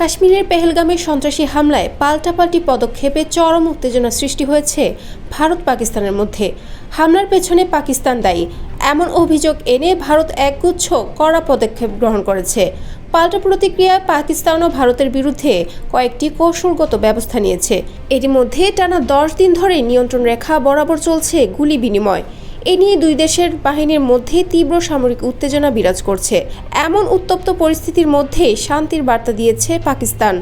কাশ্মীরের পেহেলগামে সন্ত্রাসী হামলায় পাল্টাপাল্টি পদক্ষেপে চরম উত্তেজনা সৃষ্টি হয়েছে ভারত পাকিস্তানের মধ্যে। হামলার পেছনে পাকিস্তান দায়ী এমন অভিযোগ এনে ভারত একগুচ্ছ কড়া পদক্ষেপ গ্রহণ করেছে। পাল্টা প্রতিক্রিয়ায় পাকিস্তান ও ভারতের বিরুদ্ধে কয়েকটি কৌশলগত ব্যবস্থা নিয়েছে। এরই মধ্যে টানা 10 দিন ধরে নিয়ন্ত্রণ রেখা বরাবর চলছে গুলি বিনিময়। এ নিয়ে দুই দেশের বাহিনীর মধ্যে তীব্র সামরিক উত্তেজনা বিরাজ করছে। এমন উত্তপ্ত পরিস্থিতির মধ্যে শান্তির বার্তা দিয়েছে পাকিস্তান।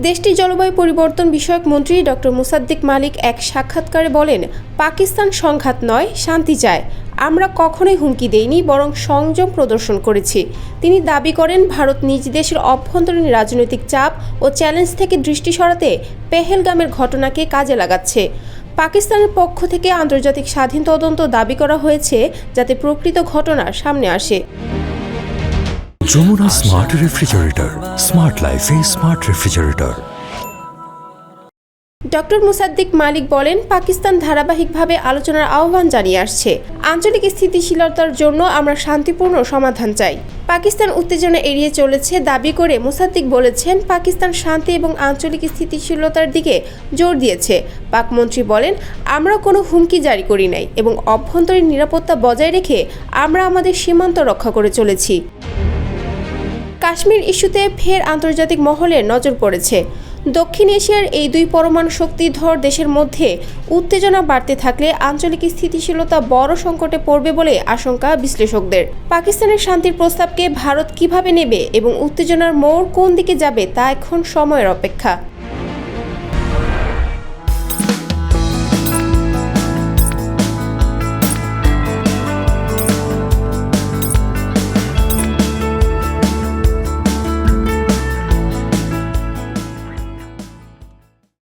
দেশটির জলবায়ু পরিবর্তন বিষয়ক মন্ত্রী ডক্টর মুসাদ্দিক মালিক এক সাক্ষাৎকারে বলেন, পাকিস্তান সংঘাত নয়, শান্তি চায়। আমরা কখনোই হুমকি দেইনি, বরং সংযম প্রদর্শন করেছি। তিনি দাবি করেন, ভারত নিজ দেশের অভ্যন্তরীণ রাজনৈতিক চাপ ও চ্যালেঞ্জ থেকে দৃষ্টি সরাতে পেহেলগামের ঘটনাকে কাজে লাগাচ্ছে। পাকিস্তানের পক্ষ থেকে আন্তর্জাতিক স্বাধীন তদন্ত দাবি করা হয়েছে, যাতে প্রকৃত ঘটনা সামনে আসে। যমুনা স্মার্ট রেফ্রিজারেটর, স্মার্ট লাইফে স্মার্ট রেফ্রিজারেটর। ডক্টর মুসাদ্দিক মালিক বলেন, পাকিস্তান ধারাবাহিকভাবে আলোচনার আহ্বান জানিয়ে আসছে। আঞ্চলিক স্থিতিশীলতার জন্য আমরা শান্তিপূর্ণ সমাধান চাই। পাকিস্তান উত্তেজনা এড়িয়ে চলেছে দাবি করে মুসাদ্দিক বলেছেন, পাকিস্তান শান্তি এবং আঞ্চলিক স্থিতিশীলতার দিকে জোর দিয়েছে। পাক মন্ত্রী বলেন, আমরা কোনো হুমকি জারি করি নাই এবং অভ্যন্তরীণ নিরাপত্তা বজায় রেখে আমরা আমাদের সীমান্ত রক্ষা করে চলেছি। কাশ্মীর ইস্যুতে ফের আন্তর্জাতিক মহলের নজর পড়েছে। দক্ষিণ এশিয়ার এই দুই পরমাণু শক্তিধর দেশের মধ্যে উত্তেজনা বাড়তে থাকলে আঞ্চলিক স্থিতিশীলতা বড় সংকটে পড়বে বলে আশঙ্কা বিশ্লেষকদের। পাকিস্তানের শান্তির প্রস্তাবকে ভারত কিভাবে নেবে এবং উত্তেজনার মোড় কোন দিকে যাবে তা এখন সময়ের অপেক্ষা।